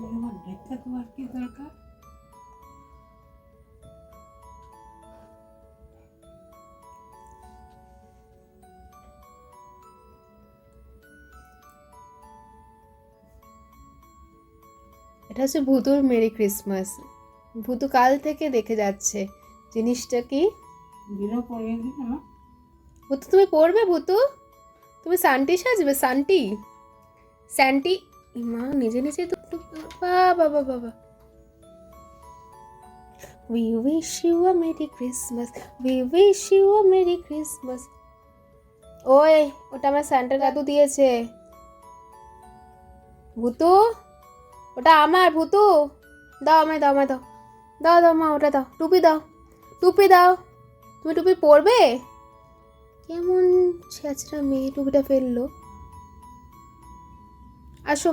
আমার দেখতে তোমার কি দরকার? এটা হচ্ছে ভুতুর মেরি ক্রিসমাস। ভুতু কাল থেকে দেখে যাচ্ছে জিনিসটা কি। বিলো পড়িয়ে দিন না। ভুতু তুমি পড়বে? ভুতু তুমি সান্টি সাজবে? সান্টি স্যান্টি। মা নিজে নিজে তো বাবা বাবা বাবা। We wish you a Merry Christmas. We wish you a Merry Christmas. ওই ওটা আমার স্যান্টা দাদু দিয়েছে। ভুতু ওটা আমার। ভুতু দাও, আমায় দাও, আমায় দাও, দাও দাও মা, ওটা দাও। টুপি দাও, টুপি দাও। তুমি টুপি পরবে? কেমন ছেঁচড়া মেয়ে টুপিটা ফেললো। আসো।